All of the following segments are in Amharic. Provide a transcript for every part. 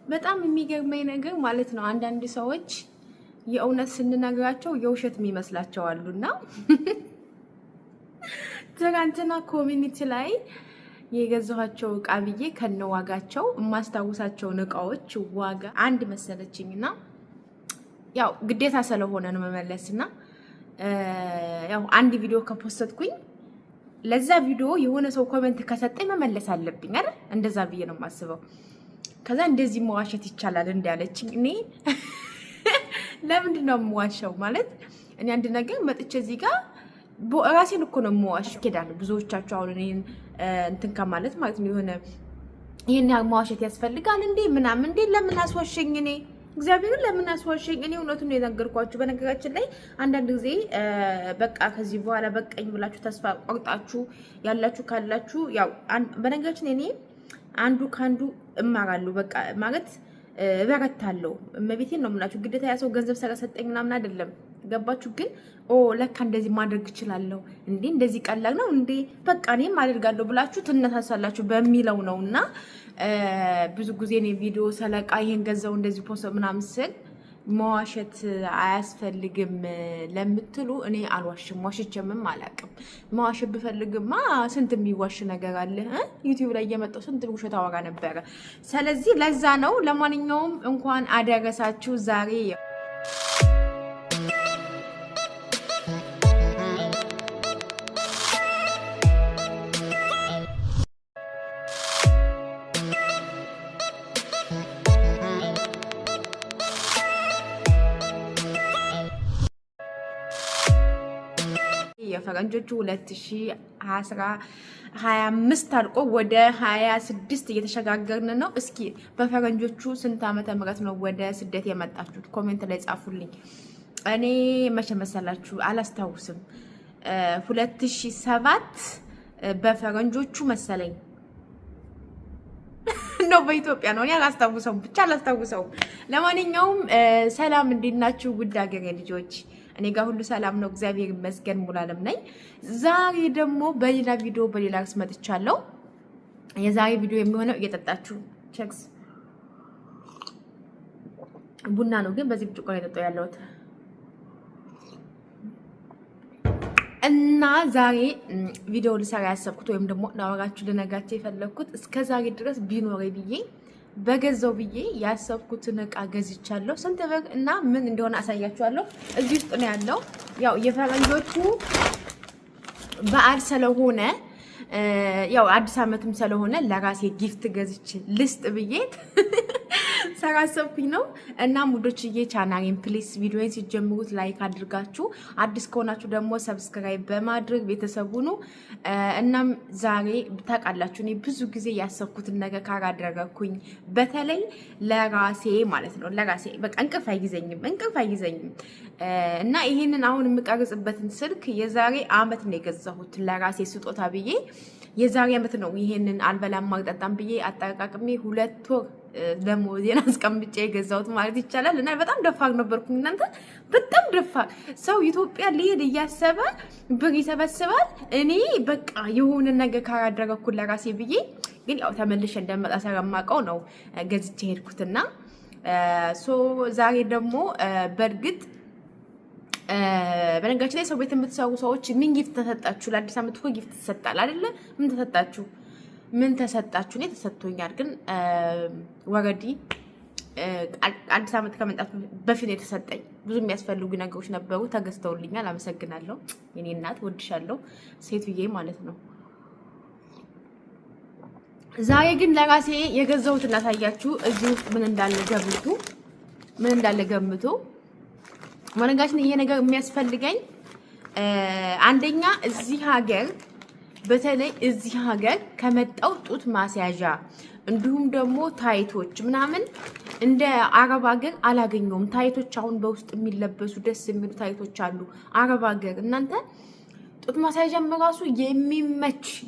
በጣም የሚገርመኝ ነገር ማለት ነው አንዳንድ ሰዎች የእውነት ስንነግራቸው የውሸት የሚመስላቸው አሉና ትናንትና ኮሚኒቲ ላይ የገዛኋቸው እቃ ብዬ ከነዋጋቸው የማስታውሳቸውን እቃዎች ዋጋ አንድ መሰለችኝና ያው ግዴታ ስለሆነ ነው መመለስና ያው አንድ ቪዲዮ ከፖስትኩኝ ለዛ ቪዲዮ የሆነ ሰው ኮሜንት ከሰጠኝ መመለስ አለብኝ አይደል? እንደዛ ብዬ ነው የማስበው። ከዛ እንደዚህ መዋሸት ይቻላል እንዳለችኝ እኔ ለምንድን ነው የምዋሸው? ማለት እኔ አንድ ነገር መጥቼ እዚህ ጋር ራሴን እኮ ነው የምዋሽ ከዳለ ብዙዎቻችሁ አሁን እኔን እንትን ከማለት ማለት ነው የሆነ ይሄን መዋሸት ያስፈልጋል እንዴ ምናምን እንዴ ለምን አስዋሸኝ? እኔ እግዚአብሔርን ለምን አስዋሸኝ? እኔ እውነቱን ነው የነገርኳችሁ። በነገራችን ላይ አንዳንድ ጊዜ በቃ ከዚህ በኋላ በቀኝ ብላችሁ ተስፋ ቆርጣችሁ ያላችሁ ካላችሁ ያው በነገራችን እኔ አንዱ ካንዱ እማራለሁ በቃ ማለት እበረታለሁ። እመቤቴን ነው የምላችሁ። ግዴታ ያ ሰው ገንዘብ ስለሰጠኝ ምናምን አይደለም። ገባችሁ? ግን ለካ እንደዚህ ማድረግ እችላለሁ እንዴ እንደዚህ ቀላል ነው እንዴ በቃ እኔም አደርጋለሁ ብላችሁ ትነሳሳላችሁ በሚለው ነውና ብዙ ጊዜ እኔ ቪዲዮ ሰለቃ ይሄን ገንዘብ እንደዚህ ፖስት ምናምን ስል መዋሸት አያስፈልግም ለምትሉ እኔ አልዋሽም፣ ዋሽቼምም አላውቅም። መዋሸት ብፈልግማ ስንት የሚዋሽ ነገር አለ። ዩቲዩብ ላይ እየመጣሁ ስንት ውሸት አወራ ነበረ። ስለዚህ ለዛ ነው። ለማንኛውም እንኳን አደረሳችሁ ዛሬ የፈረንጆቹ 2025 አልቆ ወደ 26 እየተሸጋገርን ነው። እስኪ በፈረንጆቹ ስንት ዓመተ ምህረት ነው ወደ ስደት የመጣችሁት? ኮሜንት ላይ ጻፉልኝ። እኔ መቼ መሰላችሁ አላስታውስም። 2007 በፈረንጆቹ መሰለኝ ነው በኢትዮጵያ ነው። እኔ አላስታውሰውም፣ ብቻ አላስታውሰውም። ለማንኛውም ሰላም እንዴት ናችሁ ውድ ሀገሬ ልጆች? እኔ ጋር ሁሉ ሰላም ነው፣ እግዚአብሔር ይመስገን። ሙሉዓለም ነኝ። ዛሬ ደግሞ በሌላ ቪዲዮ በሌላ ርዕስ መጥቻለሁ። የዛሬ ቪዲዮ የሚሆነው እየጠጣችሁ ቼክስ ቡና ነው፣ ግን በዚህ ብርጭቆ ላይ ጠጣው ያለሁት እና ዛሬ ቪዲዮ ልሰራ ያሰብኩት ወይም ደግሞ ላወራችሁ ልነግራችሁ የፈለኩት እስከ ዛሬ ድረስ ቢኖር ብዬ በገዛው ብዬ ያሰብኩትን እቃ ገዝቻለሁ። ስንት ብር እና ምን እንደሆነ አሳያችኋለሁ። እዚህ ውስጥ ነው ያለው። ያው የፈረንጆቹ በዓል ስለሆነ ያው አዲስ ዓመትም ስለሆነ ለራሴ ጊፍት ገዝቼ ልስጥ ብዬ ሰራሰብኩኝ ነው። እና ሙዶችዬ ቻናሌን ፕሊስ ቪዲዮን ሲጀምሩት ላይክ አድርጋችሁ አዲስ ከሆናችሁ ደግሞ ሰብስክራይብ በማድረግ ቤተሰቡ ነው። እናም ዛሬ ታውቃላችሁ እኔ ብዙ ጊዜ ያሰብኩትን ነገር ካላደረኩኝ በተለይ ለራሴ ማለት ነው ለራሴ በቃ እንቅልፍ አይይዘኝም እና ይሄንን አሁን የምቀርጽበትን ስልክ የዛሬ አመት ነው የገዛሁት ለራሴ ስጦታ ብዬ። የዛሬ አመት ነው ይሄንን አልበላም ማግጠጣም ብዬ አጠቃቅሜ 2 ወር ደሞዜን አስቀምጬ የገዛሁት ማለት ይቻላል። እና በጣም ደፋር ነበርኩኝ እናንተ፣ በጣም ደፋር። ሰው ኢትዮጵያ ሊሄድ እያሰበ ብር ይሰበስባል። እኔ በቃ የሆነ ነገር ካላደረኩ ለራሴ ብዬ ግን ያው ተመልሼ እንደመጣ ስለማውቀው ነው ገዝቼ ሄድኩትና ዛሬ ደግሞ በእርግጥ በነገራችን ላይ ሰው ቤት የምትሰሩ ሰዎች ምን ጊፍት ተሰጣችሁ? ለአዲስ ዓመት እኮ ጊፍት ተሰጣል አይደለ? ምን ተሰጣችሁ? ምን ተሰጣችሁ? እኔ ተሰጥቶኛል፣ ግን ወረዲ አዲስ ዓመት ከመምጣቱ በፊት የተሰጠኝ ብዙ የሚያስፈልጉ ነገሮች ነበሩ፣ ተገዝተውልኛል። አመሰግናለሁ የኔ እናት፣ ወድሻለሁ ሴትዬ ማለት ነው። ዛሬ ግን ለራሴ የገዛሁት እናሳያችሁ። እዚህ ውስጥ ምን እንዳለ ገምቱ። ወነጋችን ይሄ ነገር የሚያስፈልገኝ አንደኛ እዚህ ሀገር በተለይ እዚህ ሀገር ከመጣው ጡት ማስያዣ እንዲሁም ደግሞ ታይቶች ምናምን እንደ አረብ ሀገር አላገኘውም። ታይቶች አሁን በውስጥ የሚለበሱ ደስ የሚሉ ታይቶች አሉ አረብ ሀገር። እናንተ ጡት ማስያዣም ራሱ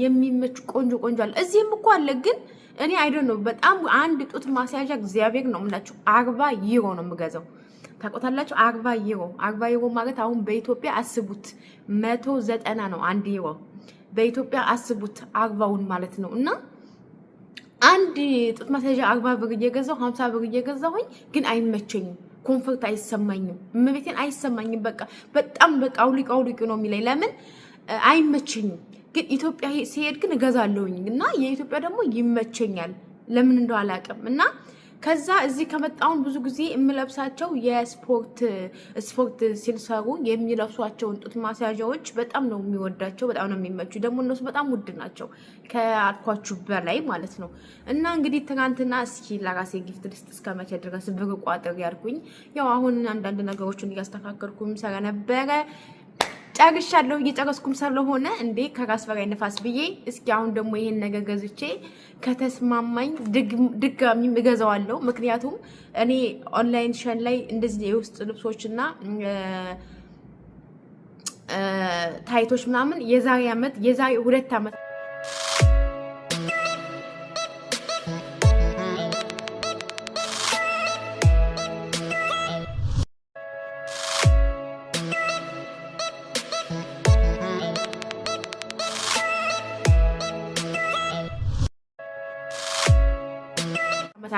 የሚመች ቆንጆ አለ። እዚህም እኮ አለ፣ ግን እኔ አይደል ነው በጣም አንድ ጡት ማስያዣ እግዚአብሔር ነው የምላችሁ 40 ዩሮ ነው የምገዛው። ታውቁታላችሁ 40 ዩሮ ማለት አሁን በኢትዮጵያ አስቡት 190 ነው 1 ዩሮ። በኢትዮጵያ አስቡት 40ውን ማለት ነው። እና አንድ ጡት ማሳዣ 40 ብር እየገዛሁ 50 ብር እየገዛሁኝ ግን አይመቸኝም። ኮንፈርት አይሰማኝም። እመቤቴን አይሰማኝም። በጣም አውልቅ ነው የሚለኝ። ለምን አይመቸኝም። ግን ኢትዮጵያ ሲሄድ ግን እገዛለሁኝ እና የኢትዮጵያ ደግሞ ይመቸኛል። ለምን እንደው አላውቅም። እና ከዛ እዚህ ከመጣውን ብዙ ጊዜ የምለብሳቸው ስፖርት ሲሰሩ የሚለብሷቸውን ጡት ማስያዣዎች በጣም ነው የሚወዳቸው፣ በጣም ነው የሚመቹ። ደግሞ እነሱ በጣም ውድ ናቸው ከአልኳችሁ በላይ ማለት ነው። እና እንግዲህ ትናንትና እስኪ ለራሴ ጊፍት ልስጥ እስከመቼ ድረስ ብር ቋጥር ያልኩኝ፣ ያው አሁን አንዳንድ ነገሮችን እያስተካከልኩም ስለነበረ ጨርሻለሁ። እየጨረስኩም ስለሆነ እንዴ ከራስ በላይ ንፋስ ብዬ እስኪ አሁን ደግሞ ይሄን ነገር ገዝቼ ከተስማማኝ ድጋሚም እገዛዋለሁ። ምክንያቱም እኔ ኦንላይን ሸን ላይ እንደዚህ የውስጥ ልብሶችና ታይቶች ምናምን የዛሬ 2 ዓመት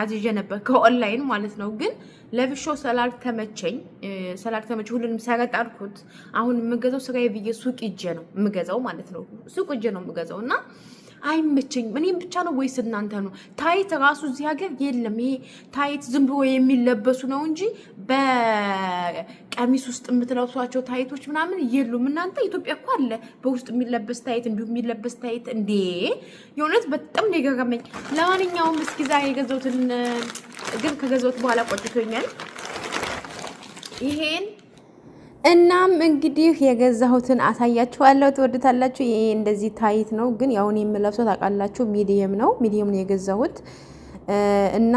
አዝዤ ነበር ከኦንላይን ማለት ነው። ግን ለብሾ ስላልተመቸኝ ሁሉንም ሰረጣልኩት። አሁን የምገዛው ስራዬ ብዬ ሱቅ ሂጄ ነው የምገዛው ማለት ነው። ሱቅ ሂጄ ነው የምገዛው እና አይመቸኝም። እኔም ብቻ ነው ወይስ እናንተ ነው? ታይት ራሱ እዚህ ሀገር የለም። ይሄ ታይት ዝም ብሎ የሚለበሱ ነው እንጂ በቀሚስ ውስጥ የምትለብሷቸው ታይቶች ምናምን የሉም። እናንተ ኢትዮጵያ እኮ አለ በውስጥ የሚለበስ ታይት፣ እንዲሁም የሚለበስ ታይት። እንዴ የእውነት በጣም ነው የገረመኝ። ለማንኛውም እስኪ ዛሬ የገዛሁትን ግን ከገዛሁት በኋላ ቆጭቶኛል ይሄን። እናም እንግዲህ የገዛሁትን አሳያችኋለሁ፣ ትወዱታላችሁ። ይሄ እንደዚህ ታይት ነው፣ ግን ያው እኔ የምለብሰው ታውቃላችሁ ሚዲየም ነው የገዛሁት። እና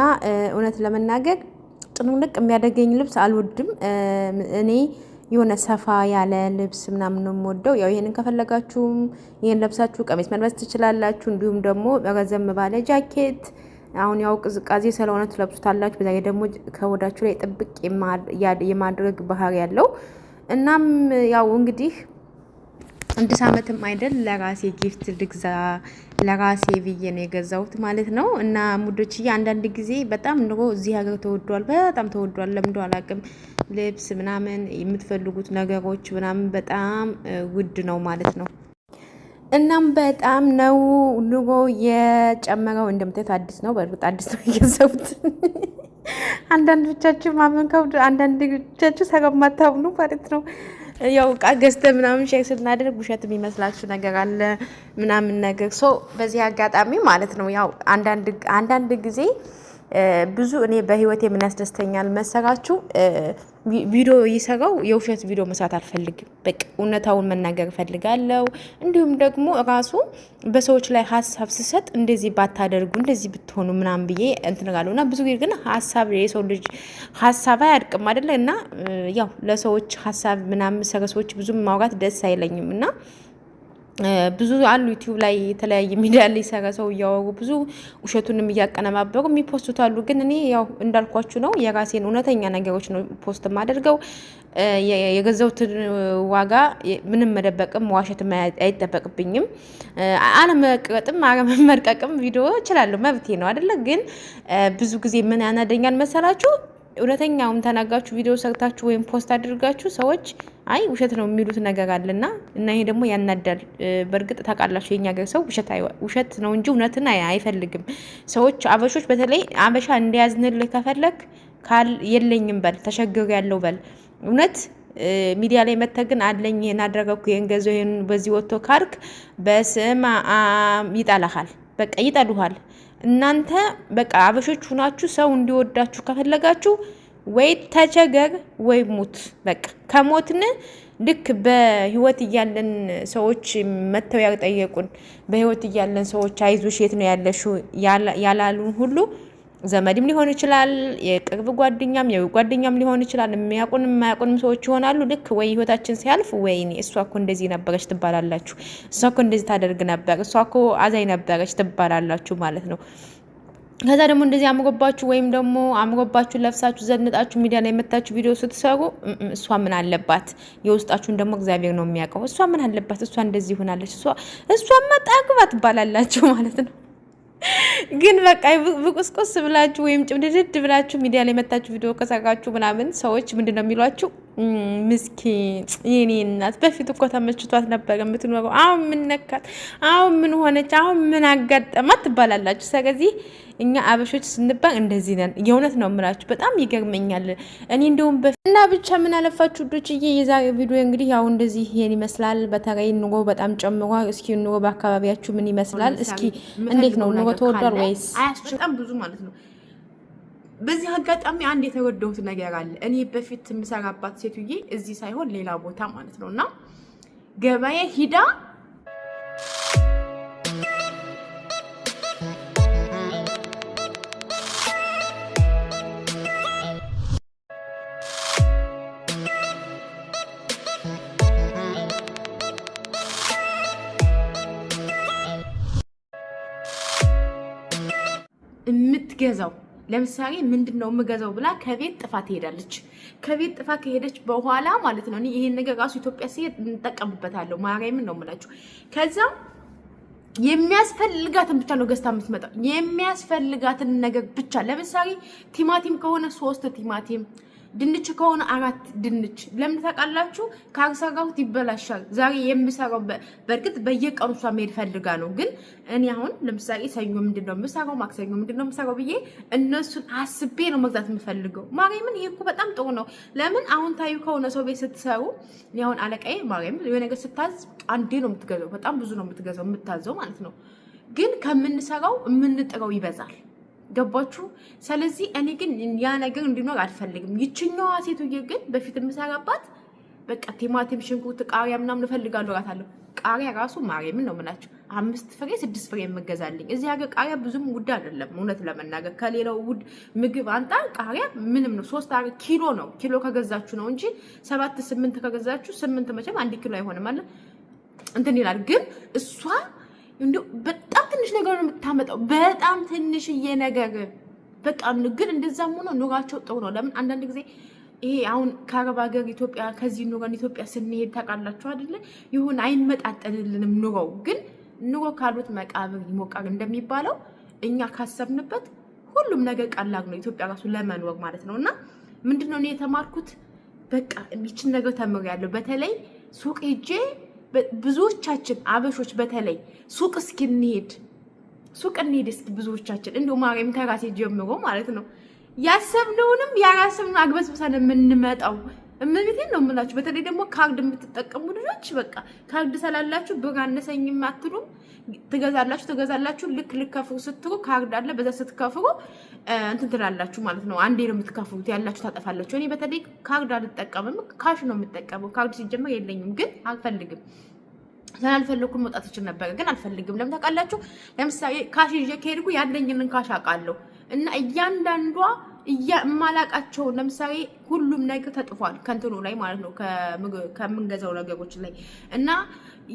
እውነት ለመናገር ጭንቅንቅ የሚያደርገኝ ልብስ አልወድም እኔ። የሆነ ሰፋ ያለ ልብስ ምናምን ነው የምወደው። ያው ይሄንን ከፈለጋችሁም ይሄን ለብሳችሁ ቀሚስ መልበስ ትችላላችሁ። እንዲሁም ደግሞ ረዘም ባለ ጃኬት። አሁን ያው ቅዝቃዜ ስለሆነ ትለብሱታላችሁ። በዛ ደግሞ ከወዳችሁ ላይ ጥብቅ የማድረግ ባህሪ ያለው። እናም ያው እንግዲህ አዲስ ዓመትም አይደል ለራሴ ጊፍት ልግዛ ለራሴ ብዬ ነው የገዛሁት ማለት ነው። እና ሙዶችዬ አንዳንድ ጊዜ በጣም ኑሮ እዚህ ሀገር ተወዷል፣ በጣም ተወዷል። ለምን እንደው አላውቅም። ልብስ ምናምን የምትፈልጉት ነገሮች ምናምን በጣም ውድ ነው ማለት ነው። እናም በጣም ነው ኑሮ የጨመረው። እንደምታዩት አዲስ ነው፣ በእርግጥ አዲስ ነው የገዛሁት። አንዳንዶቻችሁ ማመን ከብዶ፣ አንዳንዶቻችሁ ሰገማታብኑ ማለት ነው። ያው ዕቃ ገዝተን ምናምን ሼር ስናደርግ ውሸት የሚመስላችሁ ነገር አለ ምናምን ነገር። በዚህ አጋጣሚ ማለት ነው ያው አንዳንድ ጊዜ ብዙ እኔ በህይወት ምን ያስደስተኛል መሰራችሁ? ቪዲዮ ይሰራው የውሸት ቪዲዮ መስራት አልፈልግም። በቃ እውነታውን መናገር እፈልጋለሁ። እንዲሁም ደግሞ ራሱ በሰዎች ላይ ሀሳብ ስሰጥ እንደዚህ ባታደርጉ እንደዚህ ብትሆኑ ምናምን ብዬ እንትነጋለሁ። እና ብዙ ጊዜ ግን ሀሳብ የሰው ልጅ ሀሳብ አያድቅም አይደለ? እና ያው ለሰዎች ሀሳብ ምናምን ሰዎች ብዙ ማውራት ደስ አይለኝም እና ብዙ አሉ ዩቲዩብ ላይ የተለያየ ሚዲያ ላይ ሰራ ሰው እያወሩ ብዙ ውሸቱንም እያቀነባበሩ የሚፖስቱት አሉ። ግን እኔ ያው እንዳልኳችሁ ነው የራሴን እውነተኛ ነገሮች ነው ፖስት የማደርገው። የገዛሁትን ዋጋ ምንም መደበቅም መዋሸትም አይጠበቅብኝም። አለመቅረጥም አለመመርቀቅም ቪዲዮ እችላለሁ፣ መብቴ ነው አይደለ? ግን ብዙ ጊዜ ምን ያናደኛል መሰላችሁ? እውነተኛውም ተናጋችሁ ቪዲዮ ሰርታችሁ ወይም ፖስት አድርጋችሁ ሰዎች አይ ውሸት ነው የሚሉት ነገር አለና እና ይሄ ደግሞ ያናዳል። በእርግጥ ታውቃላችሁ የኛ ሀገር ሰው ውሸት ነው እንጂ እውነትን አይፈልግም። ሰዎች አበሾች፣ በተለይ አበሻ እንዲያዝንልህ ከፈለክ የለኝም በል፣ ተሸግር ያለው በል። እውነት ሚዲያ ላይ መተህ ግን አለኝ ይሄን አደረገኩ ይሄን ገዘው ይሄን በዚህ ወጥቶ ካርክ በስም ይጣላሃል፣ በቃ ይጠሉሃል። እናንተ በቃ አበሾች ሁናችሁ ሰው እንዲወዳችሁ ከፈለጋችሁ ወይ ተቸገር ወይ ሙት። በቃ ከሞትን ልክ በህይወት እያለን ሰዎች መተው ያጠየቁን በህይወት እያለን ሰዎች አይዞሽ የት ነው ያለሽው ያላሉን ሁሉ ዘመድም ሊሆን ይችላል፣ የቅርብ ጓደኛም የጓደኛም ሊሆን ይችላል፣ የሚያውቁንም የማያውቁንም ሰዎች ይሆናሉ። ልክ ወይ ህይወታችን ሲያልፍ ወይኔ እሷ እኮ እንደዚህ ነበረች ትባላላችሁ፣ እሷ እኮ እንደዚህ ታደርግ ነበር፣ እሷ እኮ አዛኝ ነበረች ትባላላችሁ ማለት ነው። ከዛ ደግሞ እንደዚህ አምሮባችሁ ወይም ደግሞ አምሮባችሁ ለብሳችሁ ዘንጣችሁ ሚዲያ ላይ መታችሁ ቪዲዮ ስትሰሩ እሷ ምን አለባት፣ የውስጣችሁን ደግሞ እግዚአብሔር ነው የሚያውቀው። እሷ ምን አለባት፣ እሷ እንደዚህ ሆናለች፣ እሷማ ጠግባ ትባላላችሁ ማለት ነው። ግን በቃ ብቁስቁስ ብላችሁ ወይም ጭምድድድ ብላችሁ ሚዲያ ላይ መታችሁ ቪዲዮ ከሰራችሁ ምናምን ሰዎች ምንድነው የሚሏችሁ? ምስኪን የኔ እናት በፊት እኮ ተመችቷት ነበር የምትኖረው፣ አሁን ምን ነካት? አሁን ምን ሆነች? አሁን ምን አጋጠማት ትባላላችሁ። ስለዚህ እኛ አበሾች ስንባል እንደዚህ ነን። የእውነት ነው የምላችሁ፣ በጣም ይገርመኛል። እኔ እንደውም እና ብቻ ምን አለፋችሁ ዶችዬ፣ የዛሬ ቪዲዮ እንግዲህ ያው እንደዚህ ይሄን ይመስላል። በተለይ ኑሮ በጣም ጨምሯል። እስኪ ኑሮ በአካባቢያችሁ ምን ይመስላል? እስኪ እንዴት ነው ኑሮ? ተወዷል ወይስ? በጣም ብዙ ማለት ነው። በዚህ አጋጣሚ አንድ የተወደሁት ነገር አለ። እኔ በፊት የምሰራባት ሴትዬ እዚህ ሳይሆን ሌላ ቦታ ማለት ነው እና ገበያ ሂዳ የምትገዛው ለምሳሌ ምንድነው የምገዛው ብላ ከቤት ጥፋ ትሄዳለች። ከቤት ጥፋ ከሄደች በኋላ ማለት ነው እኔ ይሄን ነገር ራሱ ኢትዮጵያ ሲሄድ እንጠቀምበታለሁ። ማርያምን ነው የምላችሁ። ከዛ የሚያስፈልጋትን ብቻ ነው ገዝታ የምትመጣው። የሚያስፈልጋትን ነገር ብቻ። ለምሳሌ ቲማቲም ከሆነ 3 ቲማቲም፣ ድንች ከሆነ 4 ድንች። ለምን ታውቃላችሁ? ካርሰጋሁት ይበላሻል። ዛሬ የምሰራው በእርግጥ በየቀኑ እሷ መሄድ ፈልጋ ነው። ግን እኔ አሁን ለምሳሌ ሰኞ ምንድነው የምሰራው፣ ማክሰኞ ምንድነው የምሰራው ብዬ እነሱን አስቤ ነው መግዛት የምፈልገው። ማርያምን ይሄ እኮ በጣም ጥሩ ነው። ለምን አሁን ታዩ ከሆነ ሰው ቤት ስትሰሩ አሁን አለቃዬ ማርያምን የሆነ ነገር ስታዝ አንዴ ነው የምትገዛው። በጣም ብዙ ነው የምትገዛው የምታዘው ማለት ነው። ግን ከምንሰራው የምንጥረው ይበዛል። ገባችሁ? ስለዚህ እኔ ግን ያ ነገር እንዲኖር አልፈልግም። ይችኛዋ ሴትዬ ግን በፊት የምሰራባት በቃ ቲማቲም፣ ሽንኩርት፣ ቃሪያ ምናምን እፈልጋለሁ እላታለሁ። ቃሪያ ራሱ ማርያምን ነው የምላችሁ 5 ፍሬ 6 ፍሬ የምገዛልኝ። እዚህ ሀገር ቃሪያ ብዙም ውድ አይደለም እውነት ለመናገር ከሌላው ውድ ምግብ አንጻር ቃሪያ ምንም ነው። 3 ኪሎ ነው። ኪሎ ከገዛችሁ ነው እንጂ 7 8 ከገዛችሁ 8 መቼም 1 ኪሎ አይሆንም አለ እንትን ይላል። ግን እሷ እንደው በጣም ትንሽ ነገር ነው የምታመጣው። በጣም ትንሽዬ ነገር በቃ። ግን እንደዛም ሆኖ ኑሯቸው ጥሩ ነው። ለምን አንዳንድ ጊዜ ይሄ አሁን ከአረብ ሀገር ኢትዮጵያ ከዚህ ኑሮን ኢትዮጵያ ስንሄድ ታውቃላችሁ አይደለ? ይሁን አይመጣጠንልንም ኑሮው። ግን ኑሮ ካሉት መቃብር ይሞቃል እንደሚባለው እኛ ካሰብንበት ሁሉም ነገር ቀላል ነው ኢትዮጵያ ራሱ ለመኖር ማለት ነው። እና ምንድነው እኔ የተማርኩት በቃ ይችን ነገር ተምሬያለሁ። በተለይ ሱቅ ሄጄ ብዙዎቻችን አበሾች በተለይ ሱቅ እስኪ እንሄድ እስኪ ብዙዎቻችን እንደው ማርያም ከራሴ ጀምሮ ማለት ነው ያሰብነውንም ያራስን አግበስብሰን የምንመጣው እመቤቴን ነው የምላችሁ። በተለይ ደግሞ ካርድ የምትጠቀሙ ልጆች በቃ ካርድ ሰላላችሁ ብር አነሰኝም አትሉም። ትገዛላችሁ ልክ ከፍሩ ስትሩ ካርድ አለ በዛ ስትከፍሩ እንትን ትላላችሁ ማለት ነው። አንዴ ነው የምትከፍሩት ያላችሁ ታጠፋላችሁ። እኔ በተለይ ካርድ አልጠቀምም ካሽ ነው የምጠቀመው። ካርድ ሲጀመር የለኝም ግን አልፈልግም። ስላልፈለኩኝ መውጣት እችል ነበር ግን አልፈልግም። ለምን ታውቃላችሁ? ለምሳሌ ካሽ ይዤ ከሄድኩ ያለኝን ካሽ አውቃለሁ እና እያንዳንዷ የማላቃቸው ለምሳሌ ሁሉም ነገር ተጥፏል ከንትኑ ላይ ማለት ነው ከምንገዛው ነገሮች ላይ እና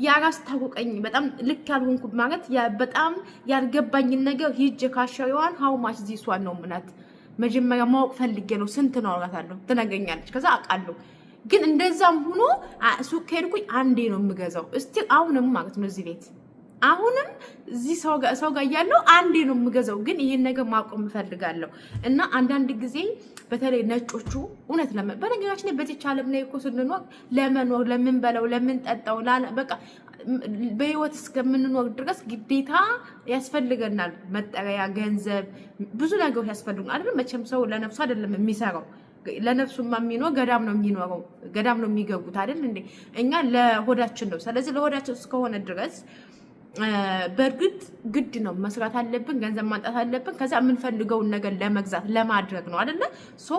ያራስ ታውቀኝ በጣም ልክ ያልሆንኩ ማለት በጣም ያልገባኝን ነገር ሂጅ ካሸሪዋን ሃው ማች ዚስ ዋን ነው ምናት መጀመሪያ ማወቅ ፈልጌ ነው ስንት ነው አውቃታለሁ ትነገኛለች ከዛ አውቃለሁ። ግን እንደዛም ሆኖ ሱቅ ከሄድኩኝ አንዴ ነው የምገዛው እስቲ አሁንም ማለት ነው እዚህ ቤት አሁንም እዚህ ሰው ጋር ያለው አንዴ ነው የምገዛው። ግን ይሄን ነገር ማቆም እፈልጋለሁ እና አንዳንድ ጊዜ በተለይ ነጮቹ እውነት በነገራችን ላይ በዚህ ዓለም ላይ እኮ ስንኖር ለመኖር ለምን በለው ለምን ጠጣው በቃ በህይወት እስከምንኖር ድረስ ግዴታ ያስፈልገናል። መጠሪያ፣ ገንዘብ፣ ብዙ ነገሮች ያስፈልጉናል አይደል? መቼም ሰው ለነፍሱ አይደለም የሚሰራው ለነፍሱማ የሚኖር ገዳም ነው የሚኖረው ገዳም ነው የሚገቡት አይደል እንዴ? እኛ ለሆዳችን ነው። ስለዚህ ለሆዳችን እስከሆነ ድረስ በእርግጥ ግድ ነው መስራት አለብን፣ ገንዘብ ማንጣት አለብን። ከዛ የምንፈልገውን ነገር ለመግዛት ለማድረግ ነው አይደለ? ሶ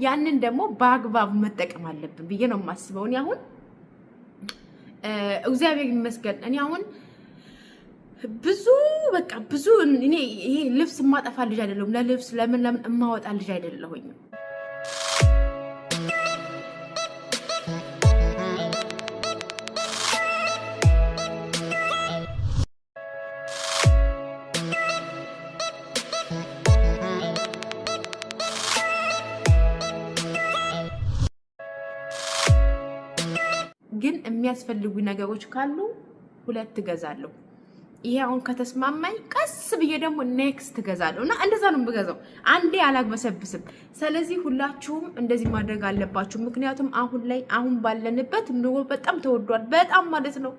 ያንን ደግሞ በአግባቡ መጠቀም አለብን ብዬ ነው የማስበው። እኔ አሁን እግዚአብሔር ይመስገን እኔ አሁን ብዙ እኔ ይሄ ልብስ የማጠፋ ልጅ አይደለሁም። ለልብስ ለምን የማወጣ ልጅ አይደለሁኝም። ግን የሚያስፈልጉ ነገሮች ካሉ 2 እገዛለሁ። ይሄ አሁን ከተስማማኝ ቀስ ብዬ ደግሞ ኔክስት እገዛለሁ እና እንደዛ ነው የምገዛው። አንዴ አላግበሰብስም። ስለዚህ ሁላችሁም እንደዚህ ማድረግ አለባችሁ። ምክንያቱም አሁን ላይ አሁን ባለንበት ኑሮ በጣም ተወዷል፣ በጣም ማለት ነው።